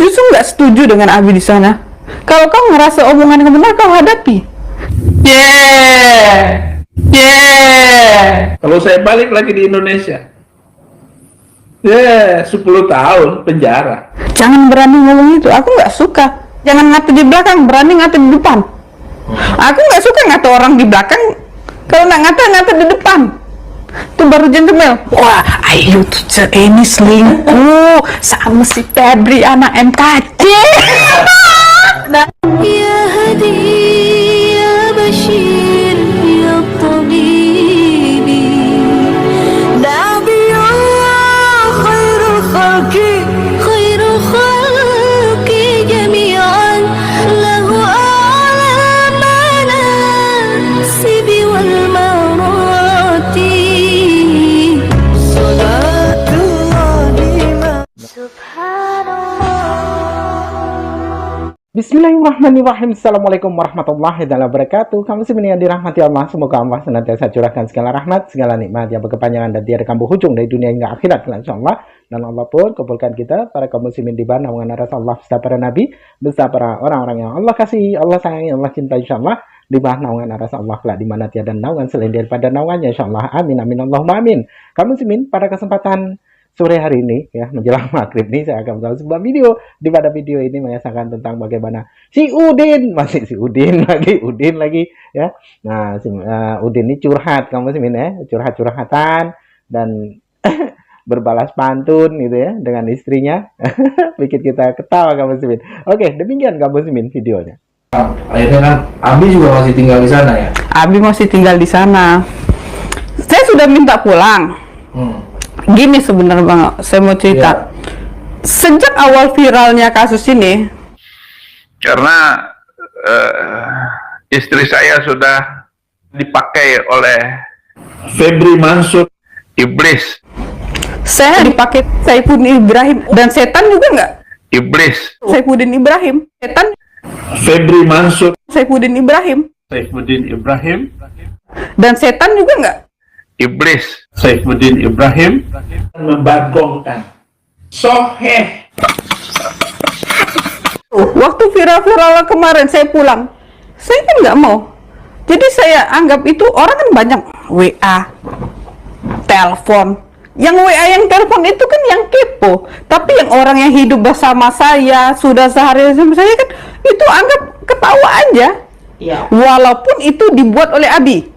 justru nggak setuju dengan Abi di sana. Kalau kau ngerasa omongan yang benar, kau hadapi. Kalau saya balik lagi di Indonesia, 10 tahun penjara. Jangan berani ngomong itu, aku nggak suka. Jangan ngata di belakang, berani ngata di depan. Aku nggak suka ngata orang di belakang. Kalau nggak ngata di depan. Itu baru gentleman. Wah, ayo tuh ini selingkuh sama si Febri anak MKC. يا هدي يا بشير يا طبيبي دعبي الله خير الخلق جميعا له أعلى المناسب والمراتب صلاة الله سبحان الله. Bismillahirrahmanirrahim. Assalamualaikum warahmatullahi wabarakatuh. Kamu muslimin yang dirahmati Allah, semoga Allah senantiasa curahkan segala rahmat, segala nikmat yang berkepanjangan dan tiada kambuh ujung dari dunia hingga akhirat, insyaallah. Dan Allah pun kumpulkan kita para kaum muslimin di bawah naungan Rasulullah beserta para nabi, beserta para orang-orang yang Allah kasihi, Allah sayangi, Allah cinta, insyaallah, di bawah naungan Rasulullah kelak di mana tiada naungan selain daripada naungannya, insyaallah. Amin amin Allahumma amin. Kaum muslimin, pada kesempatan sore hari ini ya menjelang maghrib nih saya akan membuat sebuah video. Di pada video ini mengisahkan tentang bagaimana si Udin, masih si Udin lagi ya. Nah si Udin ini curhat kamu muslimin ya, curhatan dan berbalas pantun gitu ya dengan istrinya. Bikin kita ketawa kamu muslimin. Oke, demikian kamu muslimin videonya. Akhirnya kan Abi juga masih tinggal di sana ya? Abi masih tinggal di sana. Saya sudah minta pulang. Gini sebenarnya Bang, saya mau cerita. Sejak awal viralnya kasus ini, karena istri saya sudah dipakai oleh Febri Mansur, iblis. saya dipakai Saifuddin Ibrahim dan setan juga nggak? Iblis. Saifuddin Ibrahim, setan Febri Mansur, Saifuddin Ibrahim Saifuddin Ibrahim, dan setan juga nggak? Iblis. Saifuddin Ibrahim membagongkan Soheh. Waktu viral-viral kemarin saya pulang, saya kan nggak mau. Jadi saya anggap itu orang kan banyak WA, telepon. Yang WA yang telepon itu kan yang kepo. Tapi yang orang yang hidup bersama saya, sudah sehari sama saya kan, itu anggap ketawa aja. Ya. Walaupun itu dibuat oleh Abi.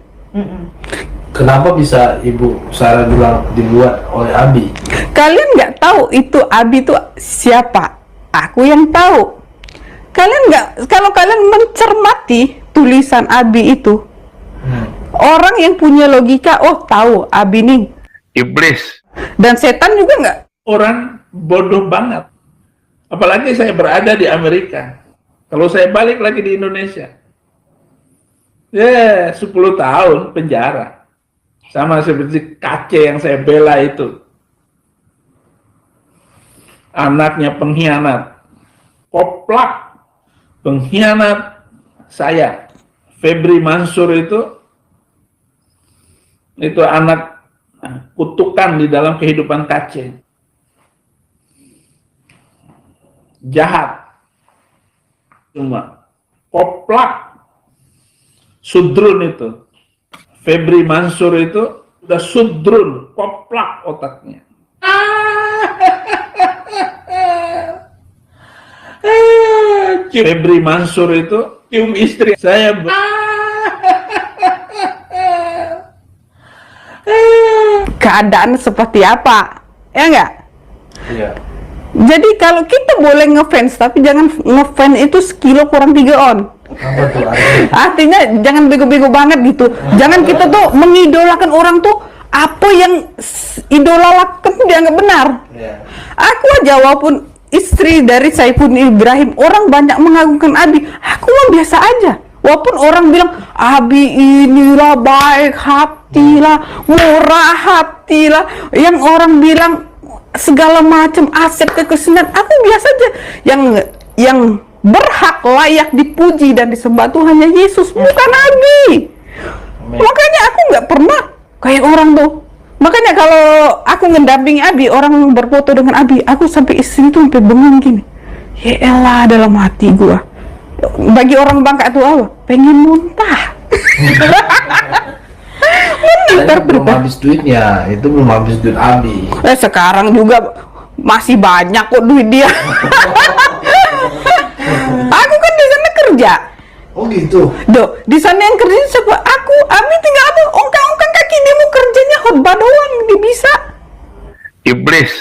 Kenapa bisa Ibu Sarah bilang dibuat oleh Abi? Kalian nggak tahu itu Abi itu siapa? Aku yang tahu. Kalian nggak, kalau kalian mencermati tulisan Abi itu, orang yang punya logika, oh tahu Abi nih. Iblis. Dan setan juga nggak? Orang bodoh banget. Apalagi saya berada di Amerika. Kalau saya balik lagi di Indonesia, 10 tahun penjara. Sama seperti KC yang saya bela itu. Anaknya pengkhianat. Koplak. Pengkhianat saya. Febri Mansur itu anak kutukan di dalam kehidupan KC. Jahat. Cuma. Koplak. Sudrun itu. Febri Mansur itu udah sudrun, koplak otaknya. Febri Mansur itu cium istri saya. Keadaan seperti apa? Ya enggak? Iya. Jadi kalau kita boleh ngefans, tapi jangan ngefans itu sekilo kurang 3 on. Apa tuh? Artinya jangan bego-bego banget gitu. Jangan kita tuh mengidolakan orang tuh apa yang idola lakukan dianggap benar. Aku aja walaupun istri dari Saifuddin Ibrahim, orang banyak mengagungkan Abi. Aku mah biasa aja. Walaupun orang bilang Abi inilah baik hati lah, murah hati lah, yang orang bilang segala macam aset kekesinan, aku biasa aja. Yang berhak layak dipuji dan disembah tuh hanya Yesus, bukan Abi. Makanya aku nggak pernah kayak orang tuh. Makanya kalau aku ngedampingi Abi, orang berfoto dengan Abi, aku sampai istri tuh sampai bengong gini. Ya elah, dalam hati gua. Bagi orang Bangka itu apa? Pengen muntah. Tapi belum habis duitnya, itu belum habis duit Abi. Sekarang juga masih banyak kok duit dia. Aku kan di sana kerja. Oh gitu. Di sana yang kerja siapa? Aku, Abi tinggal apa? Ongkang-ongkang kaki, dia mau kerjanya khotbah doang, dia bisa. Iblis.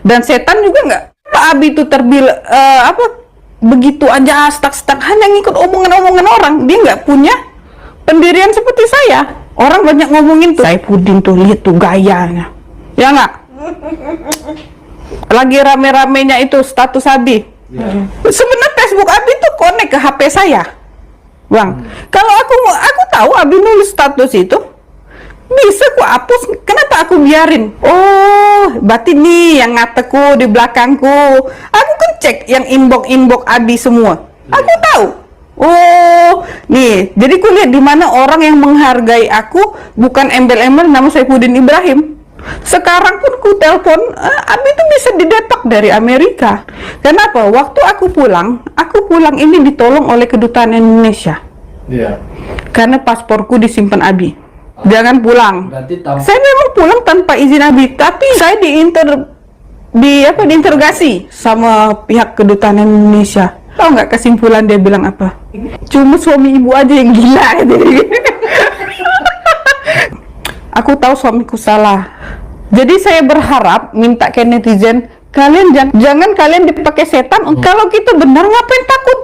Dan setan juga nggak. Pak Abi itu begitu aja stuck hanya ngikut omongan-omongan orang. Dia nggak punya pendirian seperti saya. Orang banyak ngomongin tuh, Saifuddin tuh, lihat tuh gayanya, ya nggak? Lagi rame-ramenya itu status Abi. Sebenarnya Facebook Abi tuh connect ke HP saya, Bang. Kalau aku tahu Abi nulis status itu, bisa ku hapus. Kenapa aku biarin? Oh, berarti nih yang ngateku di belakangku. Aku kan cek yang inbox Abi semua. Aku tahu. Oh, nih, jadi ku lihat di mana orang yang menghargai aku bukan embel-embel nama Saifuddin Ibrahim. Sekarang pun ku telepon, Abi itu bisa didepak dari Amerika. Kenapa? Waktu aku pulang ini ditolong oleh kedutaan Indonesia. Iya. Karena pasporku disimpan Abi. Jangan pulang. Berarti Saya memang pulang tanpa izin Abi, tapi saya diinterogasi sama pihak kedutaan Indonesia. Tahu nggak kesimpulan dia bilang apa? Cuma suami ibu aja yang gila. Aku tahu suamiku salah. Jadi saya berharap minta ke netizen, kalian jangan kalian dipakai setan. Kalau kita benar, ngapain takut?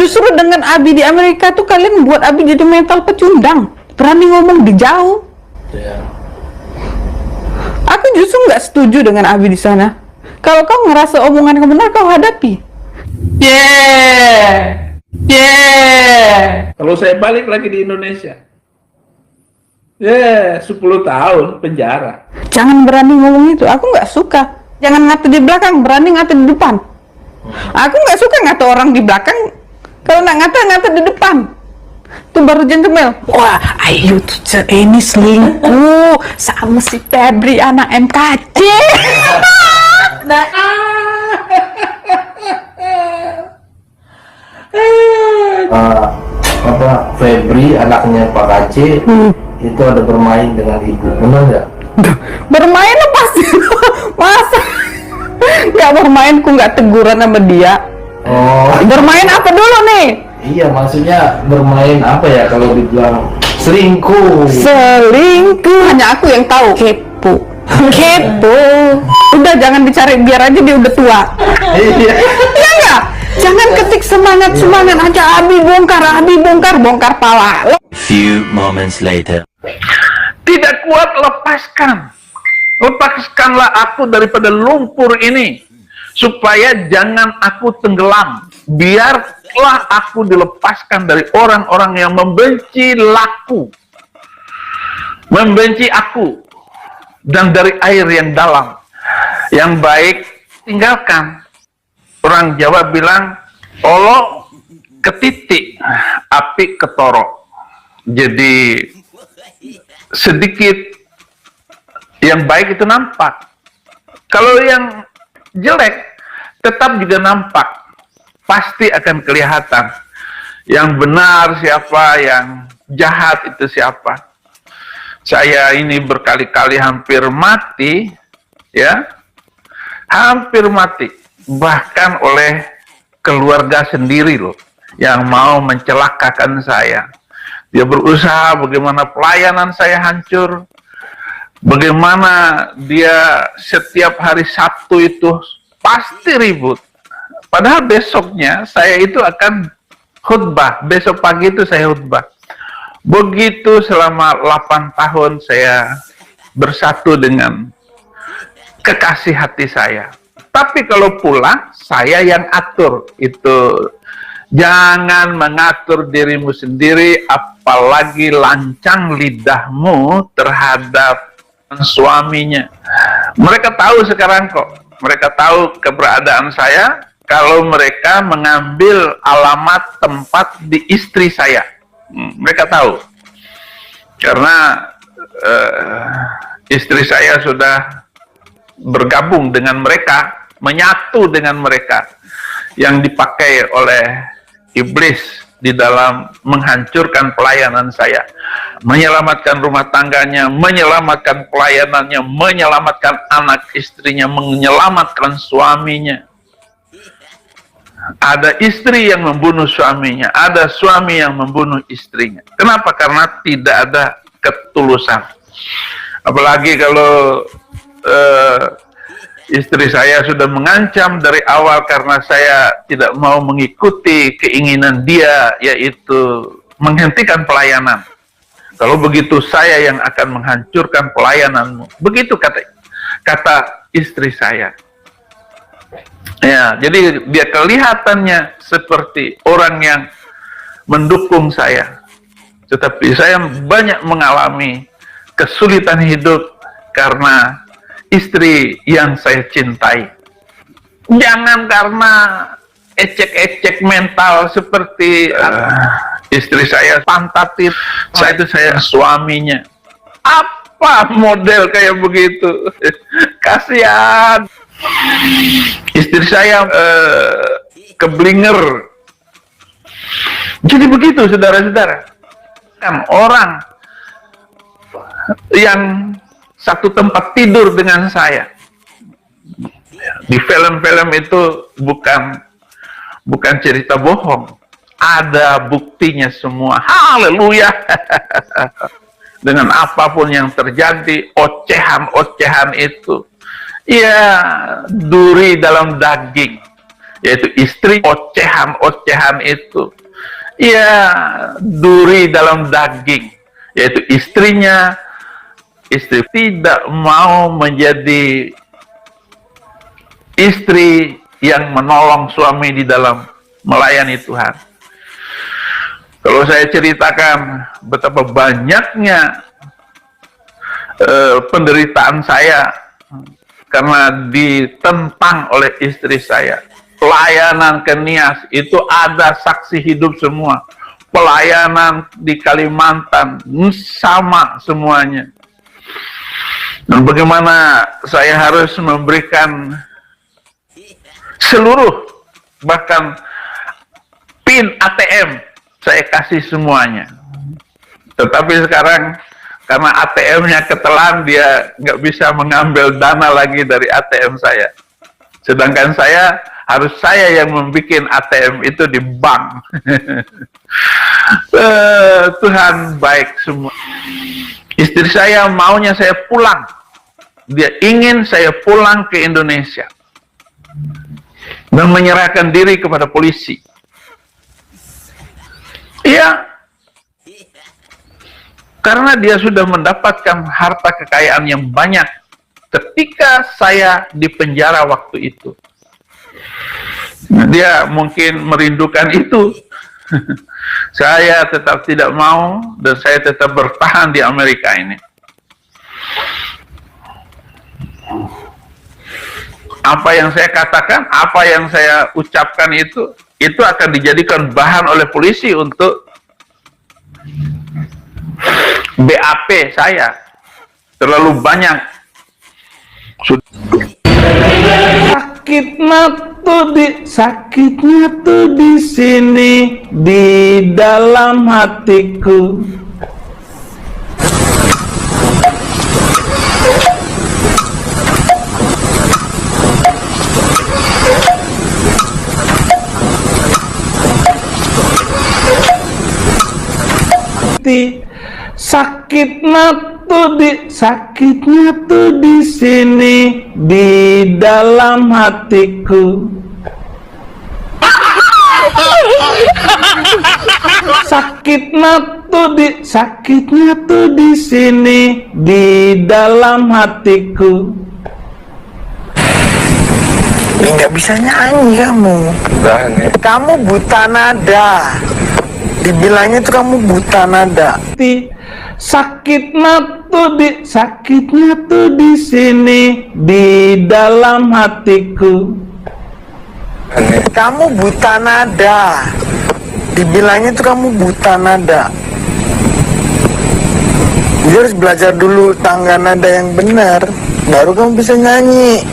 Justru dengan Abi di Amerika tuh kalian buat Abi jadi mental pecundang. Berani ngomong di jauh. Iya. Aku justru nggak setuju dengan Abi di sana. Kalau kau ngerasa omongan yang benar, kau hadapi. Kalau saya balik lagi di Indonesia, 10 tahun penjara. Jangan berani ngomong itu. Aku nggak suka. Jangan ngata di belakang, berani ngata di depan. Aku nggak suka ngata orang di belakang. Kalau nak ngata di depan. Itu baru gentleman. Wah, ayo tuh ini selingkuh sama si Febri anak MKC. Febri anaknya Pak Aceh itu ada bermain dengan ibu, benar nggak? Bermain pasti. Masa nggak bermain, ku nggak teguran sama dia. Oh Bermain apa dulu nih? iya, maksudnya bermain apa ya kalau dibilang selingkuh? Selingkuh hanya aku yang tahu. Kepo. Udah jangan dicari, biar aja dia udah tua. Iya. Ya nggak? Jangan ketik semangat aja. Abi bongkar pala. Few moments later. Tidak kuat, lepaskanlah aku daripada lumpur ini, supaya jangan aku tenggelam. Biarlah aku dilepaskan dari orang-orang yang membenci aku, dan dari air yang dalam. Yang baik tinggalkan. Orang Jawa bilang, olo ketitik, api ketoro. Jadi sedikit yang baik itu nampak. Kalau yang jelek tetap juga nampak. Pasti akan kelihatan. Yang benar siapa, yang jahat itu siapa. Saya ini berkali-kali hampir mati, ya. Hampir mati. Bahkan oleh keluarga sendiri loh, yang mau mencelakakan saya. Dia berusaha bagaimana pelayanan saya hancur, bagaimana dia setiap hari Sabtu itu pasti ribut. Padahal besoknya saya itu akan khutbah, besok pagi itu saya khutbah. Begitu selama 8 tahun saya bersatu dengan kekasih hati saya. Tapi kalau pulang, saya yang atur. Itu jangan mengatur dirimu sendiri, apalagi lancang lidahmu terhadap suaminya. Mereka tahu sekarang kok. Mereka tahu keberadaan saya kalau mereka mengambil alamat tempat di istri saya. Mereka tahu. Karena istri saya sudah bergabung dengan mereka, menyatu dengan mereka. yang dipakai oleh iblis di dalam menghancurkan pelayanan saya, menyelamatkan rumah tangganya, menyelamatkan pelayanannya, menyelamatkan anak istrinya, menyelamatkan suaminya. Ada istri yang membunuh suaminya, ada suami yang membunuh istrinya. Kenapa? Karena tidak ada ketulusan. Apalagi kalau istri saya sudah mengancam dari awal karena saya tidak mau mengikuti keinginan dia, yaitu menghentikan pelayanan. Kalau begitu saya yang akan menghancurkan pelayananmu. Begitu kata istri saya. Ya, jadi dia kelihatannya seperti orang yang mendukung saya. Tetapi saya banyak mengalami kesulitan hidup karena istri yang saya cintai. Jangan karena ecek-ecek mental seperti istri saya pantatin, saya suaminya. Apa model kayak begitu? Kasihan. Istri saya keblinger. Jadi begitu, saudara-saudara. Kan orang yang satu tempat tidur dengan saya. Di film-film itu bukan cerita bohong. Ada buktinya semua. Haleluya. Dengan apapun yang terjadi, ocehan-ocehan itu. Ya, duri dalam daging, yaitu istri. Ocehan-ocehan itu, ya, duri dalam daging, yaitu istrinya. Istri tidak mau menjadi istri yang menolong suami di dalam melayani Tuhan. Kalau saya ceritakan betapa banyaknya penderitaan saya karena ditentang oleh istri saya. Pelayanan ke Nias itu ada saksi hidup semua. Pelayanan di Kalimantan sama semuanya. Dan bagaimana saya harus memberikan seluruh, bahkan PIN ATM saya kasih semuanya. Tetapi sekarang karena ATM-nya ketelan, dia nggak bisa mengambil dana lagi dari ATM saya. Sedangkan saya yang membuat ATM itu di bank. Tuhan baik semua. Istri saya maunya saya pulang. Dia ingin saya pulang ke Indonesia dan menyerahkan diri kepada polisi. Iya. Karena dia sudah mendapatkan harta kekayaan yang banyak ketika saya di penjara waktu itu. Dia mungkin merindukan itu. Saya tetap tidak mau dan saya tetap bertahan di Amerika ini. Apa yang saya katakan, apa yang saya ucapkan itu akan dijadikan bahan oleh polisi untuk BAP saya. Terlalu banyak. Sakitnya tuh di sini, di dalam hatiku. Sakitnya tuh di sini, di dalam hatiku. Sakitnya tuh di sini, di dalam hatiku. Nggak bisa nyanyi kamu. Kamu buta nada. Dibilangnya tuh kamu buta nada. Sakitnya tuh di sini, di dalam hatiku. Kamu buta nada. Dibilangnya tuh kamu buta nada. Dia harus belajar dulu tangga nada yang benar, baru kamu bisa nyanyi.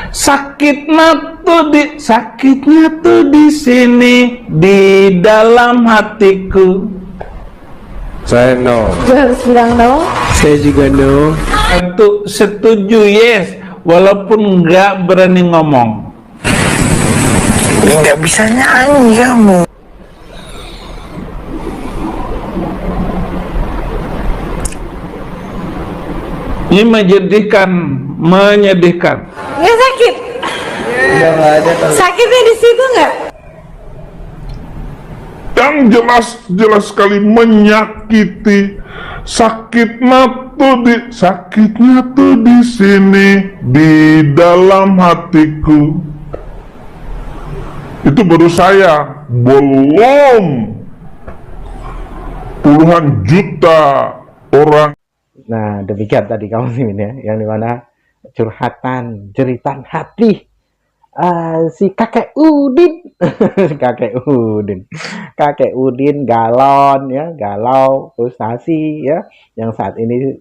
Sakitnya sakitnya tuh di sini, di dalam hatiku. Saya no. Harus bilang no. Saya juga no. Itu setuju, yes, walaupun nggak berani ngomong. Nggak bisa nyanyi kamu. Ini menyedihkan. Nggak sakit? Udah nggak ada tahu. Sakitnya di situ nggak? Yang jelas sekali menyakiti. Sakitnya tuh di sini, di dalam hatiku. Itu baru saya, belum puluhan juta orang. Nah, demikian tadi kamu sih ya, yang dimana curhatan, jeritan hati si kakek Udin, kakek Udin galon ya, galau, frustasi ya, yang saat ini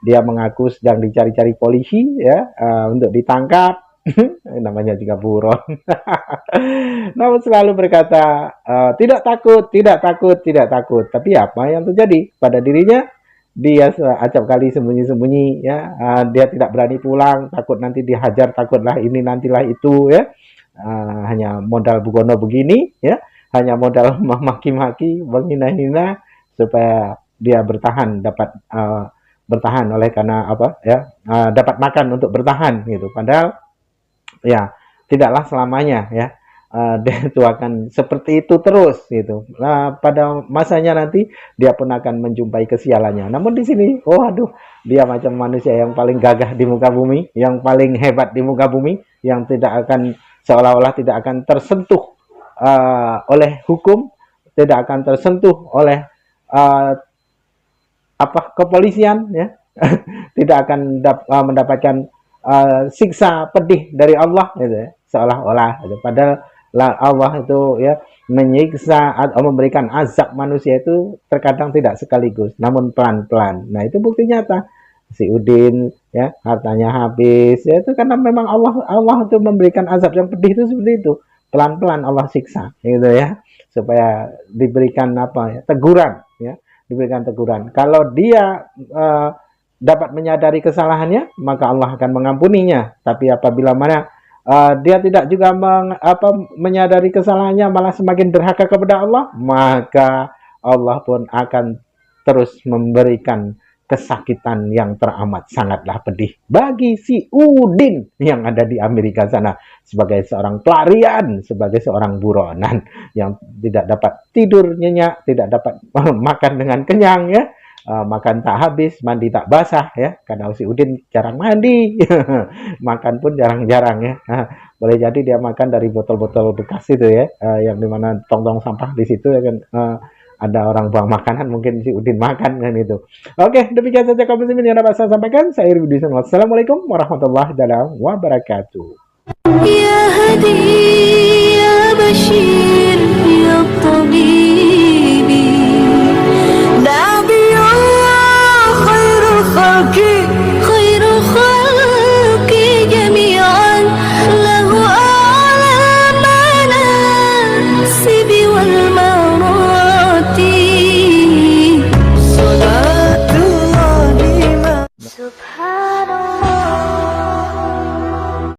dia mengaku sedang dicari-cari polisi ya, untuk ditangkap. Namanya juga buron. Namun selalu berkata tidak takut. Tapi apa yang terjadi pada dirinya? Dia acap kali sembunyi-sembunyi ya, dia tidak berani pulang, takut nanti dihajar, takutlah ini nantilah itu ya, hanya modal bugono begini ya, hanya modal memaki-maki, menghina-hina supaya dia bertahan, dapat bertahan oleh karena apa ya, dapat makan untuk bertahan gitu. Padahal ya tidaklah selamanya ya, dia itu akan seperti itu terus gitu. Nah, pada masanya nanti dia pun akan menjumpai kesialannya. Namun di sini, dia macam manusia yang paling gagah di muka bumi, yang paling hebat di muka bumi, yang tidak akan seolah-olah tidak akan tersentuh oleh hukum, tidak akan tersentuh oleh kepolisian ya, tidak akan mendapatkan siksa pedih dari Allah gitu ya, seolah-olah gitu. Padahal Allah itu ya menyiksa atau memberikan azab manusia itu terkadang tidak sekaligus, namun pelan-pelan. Nah, itu bukti nyata si Udin ya, hartanya habis ya, itu karena memang Allah itu memberikan azab yang pedih itu seperti itu, pelan-pelan Allah siksa gitu ya, supaya diberikan teguran ya, diberikan teguran. Kalau dia dapat menyadari kesalahannya, maka Allah akan mengampuninya. Tapi apabila dia tidak juga menyadari kesalahannya, malah semakin durhaka kepada Allah, maka Allah pun akan terus memberikan kesakitan yang teramat sangatlah pedih bagi si Udin yang ada di Amerika sana, sebagai seorang pelarian, sebagai seorang buronan yang tidak dapat tidur nyenyak, tidak dapat makan dengan kenyang ya, makan tak habis, mandi tak basah ya, karena si Udin jarang mandi. Makan pun jarang-jarang ya. Boleh jadi dia makan dari botol-botol bekas itu ya, yang dimana tong-tong sampah di situ ya kan, ada orang buang makanan, mungkin si Udin makan kan itu. Oke, demikian saja kaum muslimin yang dapat saya sampaikan. Saya Iri Budi. Wassalamualaikum warahmatullahi wabarakatuh. Ya Hadi, Ya Bashir, Ya Tabibi, Nabi Allah khairul khalqi